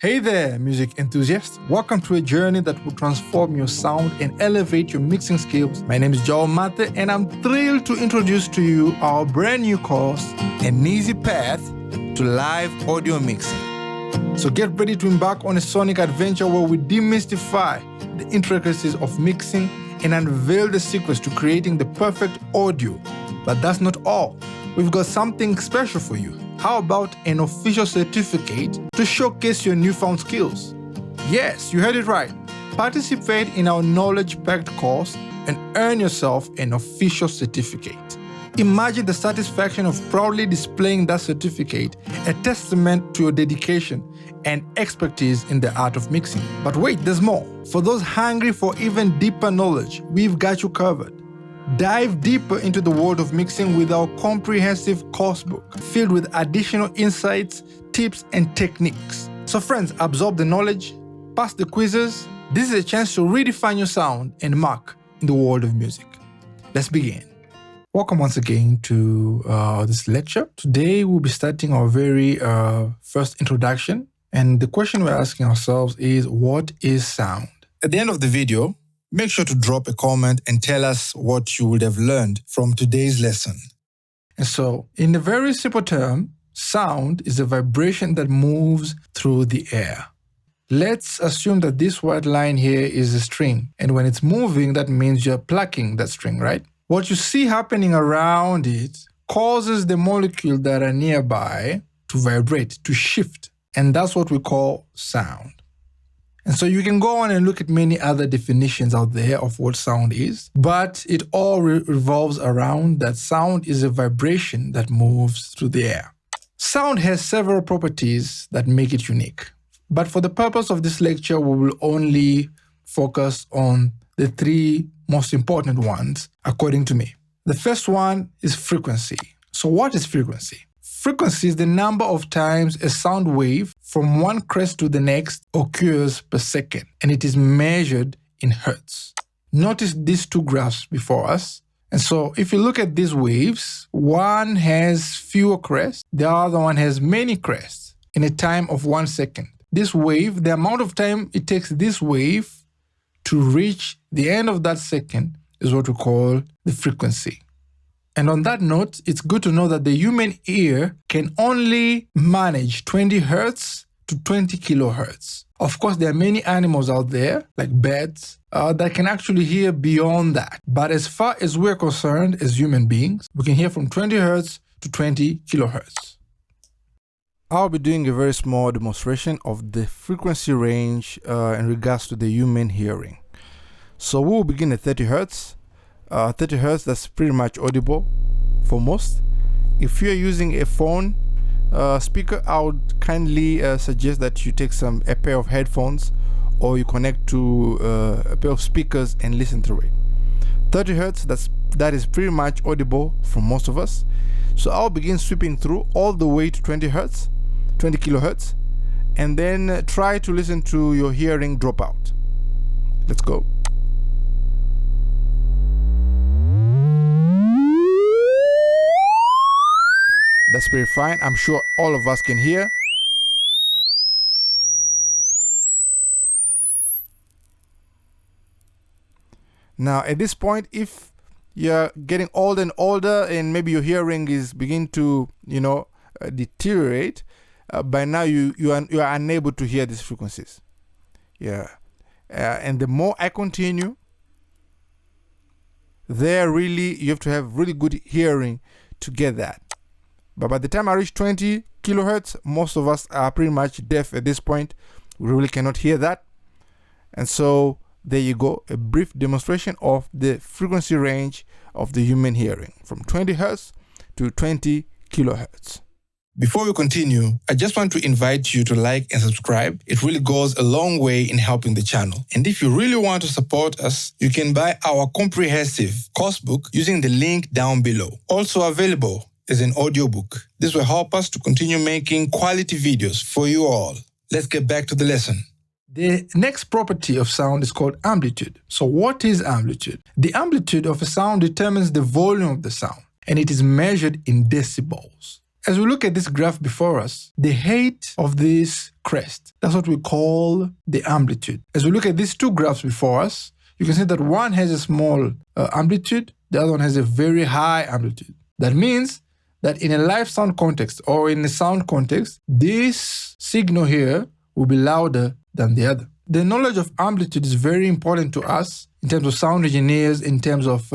Hey there, music enthusiasts. Welcome to a journey that will transform your sound and elevate your mixing skills. My name is Joel Mathe, and I'm thrilled to introduce to you our brand new course, An Easy Path to Live Audio Mixing. So get ready to embark on a sonic adventure where we demystify the intricacies of mixing and unveil the secrets to creating the perfect audio. But that's not all. We've got something special for you. How about an official certificate to showcase your newfound skills? Yes, you heard it right. Participate in our knowledge-packed course and earn yourself an official certificate. Imagine the satisfaction of proudly displaying that certificate, a testament to your dedication and expertise in the art of mixing. But wait, there's more. For those hungry for even deeper knowledge, we've got you covered. Dive deeper into the world of mixing with our comprehensive course book, filled with additional insights, tips, and techniques. So friends, absorb the knowledge, pass the quizzes. This is a chance to redefine your sound and mark in the world of music. Let's begin. Welcome once again to this lecture. Today we'll be starting our very first introduction. And the question we're asking ourselves is, what is sound? At the end of the video, make sure to drop a comment and tell us what you would have learned from today's lesson. And so, in a very simple term, sound is a vibration that moves through the air. Let's assume that this white line here is a string, and when it's moving, that means you're plucking that string, right? What you see happening around it causes the molecules that are nearby to vibrate, to shift, and that's what we call sound. And so you can go on and look at many other definitions out there of what sound is, but it all revolves around that sound is a vibration that moves through the air. Sound has several properties that make it unique, but for the purpose of this lecture, we will only focus on the three most important ones, according to me. The first one is frequency. So what is frequency? Frequency is the number of times a sound wave from one crest to the next occurs per second, and it is measured in hertz. Notice these two graphs before us. And so if you look at these waves, one has fewer crests, the other one has many crests in a time of 1 second. This wave, the amount of time it takes this wave to reach the end of that second is what we call the frequency. And on that note, it's good to know that the human ear can only manage 20 hertz to 20 kilohertz. Of course, there are many animals out there, like birds, that can actually hear beyond that. But as far as we're concerned as human beings, we can hear from 20 hertz to 20 kilohertz. I'll be doing a very small demonstration of the frequency range in regards to the human hearing. So we'll begin at 30 hertz. 30 hertz, that's pretty much audible for most. If you're using a phone speaker, I would kindly suggest that you take a pair of headphones, or you connect to a pair of speakers and listen through it. 30 hertz, that is pretty much audible for most of us. So I'll begin sweeping through all the way to 20 hertz, 20 kilohertz, and then try to listen to your hearing drop out. Let's go. That's pretty fine. I'm sure all of us can hear. Now, at this point, if you're getting older and older and maybe your hearing is beginning to, deteriorate, by now you are unable to hear these frequencies. Yeah. And the more I continue, you have to have really good hearing to get that. But by the time I reach 20 kilohertz, most of us are pretty much deaf at this point. We really cannot hear that. And so there you go, a brief demonstration of the frequency range of the human hearing from 20 hertz to 20 kilohertz. Before we continue, I just want to invite you to like and subscribe. It really goes a long way in helping the channel. And if you really want to support us, you can buy our comprehensive course book using the link down below. Also available is an audiobook. This will help us to continue making quality videos for you all. Let's get back to the lesson. The next property of sound is called amplitude. So what is amplitude? The amplitude of a sound determines the volume of the sound, and it is measured in decibels. As we look at this graph before us, the height of this crest, that's what we call the amplitude. As we look at these two graphs before us, you can see that one has a small amplitude, the other one has a very high amplitude. That means that in a live sound context or in a sound context, this signal here will be louder than the other. The knowledge of amplitude is very important to us in terms of sound engineers, in terms of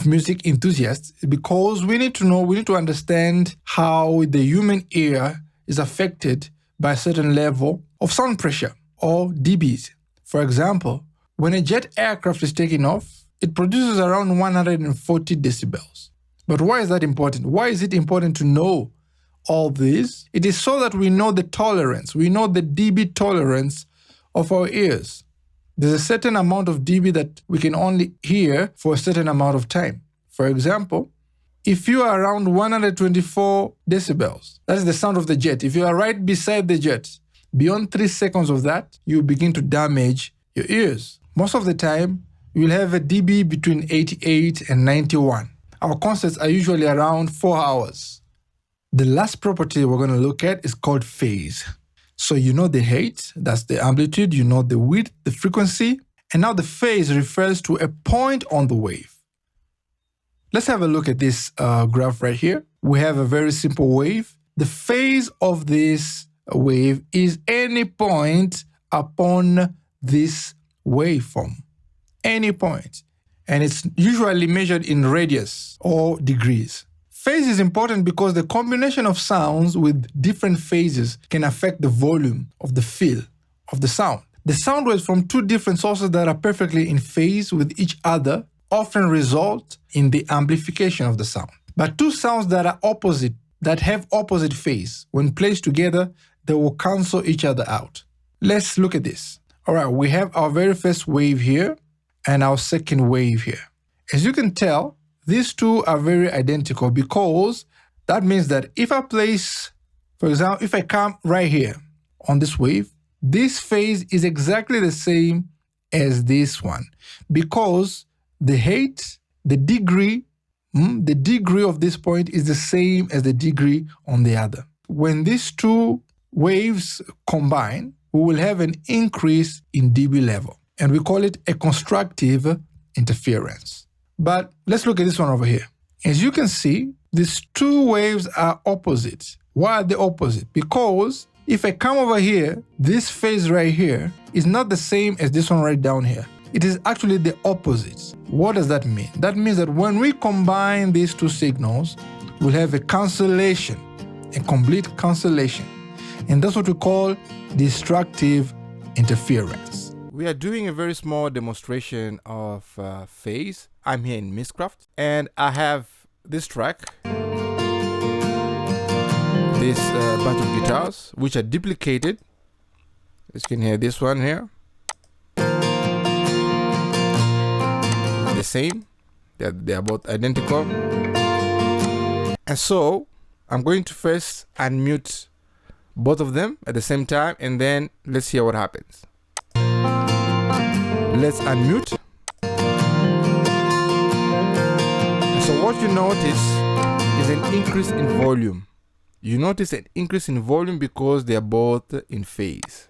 music enthusiasts, because we need to understand how the human ear is affected by a certain level of sound pressure or dBs. For example, when a jet aircraft is taking off, it produces around 140 decibels. But why is that important? Why is it important to know all this? It is so that we know the tolerance, we know the dB tolerance of our ears. There's a certain amount of dB that we can only hear for a certain amount of time. For example, if you are around 124 decibels, that is the sound of the jet. If you are right beside the jet, beyond 3 seconds of that, you begin to damage your ears. Most of the time, you will have a dB between 88 and 91. Our concerts are usually around 4 hours. The last property we're going to look at is called phase. So you know the height, that's the amplitude, you know the width, the frequency, and now the phase refers to a point on the wave. Let's have a look at this graph right here. We have a very simple wave. The phase of this wave is any point upon this waveform. Any point. And it's usually measured in radius or degrees. Phase is important because the combination of sounds with different phases can affect the volume of the feel of the sound. The sound waves from two different sources that are perfectly in phase with each other often result in the amplification of the sound. But two sounds that are opposite, that have opposite phase, when placed together, they will cancel each other out. Let's look at this. All right, we have our very first wave here and our second wave here. As you can tell, these two are very identical because that means that if I place, for example, if I come right here on this wave, this phase is exactly the same as this one because the height, the degree of this point is the same as the degree on the other. When these two waves combine, we will have an increase in dB level, and we call it a constructive interference. But let's look at this one over here. As you can see, these two waves are opposite. Why are they opposite? Because if I come over here, this phase right here is not the same as this one right down here. It is actually the opposite. What does that mean? That means that when we combine these two signals, we'll have a cancellation, a complete cancellation. And that's what we call destructive interference. We are doing a very small demonstration of phase. I'm here in Mixcraft, and I have this track, this bunch of guitars, which are duplicated. As you can hear this one here. The same, they are both identical. And so I'm going to first unmute both of them at the same time, and then let's hear what happens. Let's unmute. And so what you notice is an increase in volume. You notice an increase in volume because they are both in phase.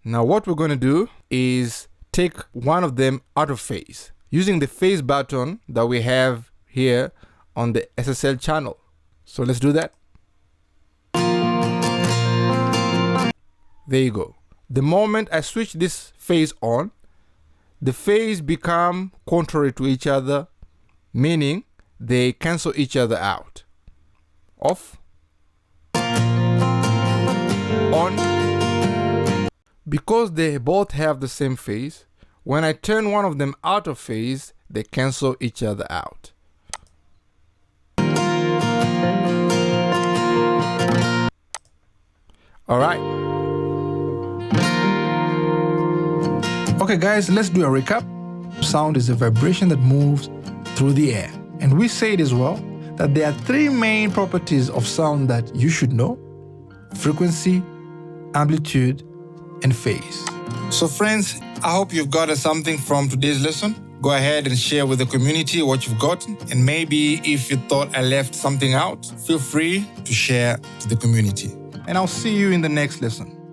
Now what we're going to do is take one of them out of phase using the phase button that we have here on the SSL channel. So let's do that. There you go. The moment I switch this phase on, the phase become contrary to each other, meaning they cancel each other out. Off. On. Because they both have the same phase, when I turn one of them out of phase, they cancel each other out. All right. Okay, guys, let's do a recap. Sound is a vibration that moves through the air. And we said as well that there are three main properties of sound that you should know: frequency, amplitude, and phase. So friends, I hope you've gotten something from today's lesson. Go ahead and share with the community what you've gotten. And maybe if you thought I left something out, feel free to share to the community. And I'll see you in the next lesson.